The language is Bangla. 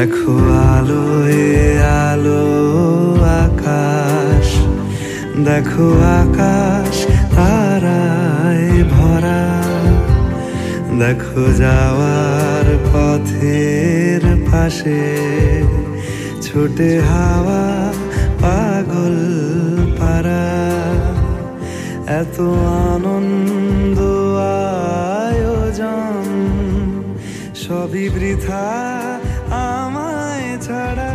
দেখো আলোয় আলো আকাশ, দেখো আকাশ তারায় ভরা, দেখো যাওয়ার পথের পাশে ছুটে হাওয়া পাগল পারা। এত আনন্দ আয়োজন সবই বৃথা আমায় ছাড়া।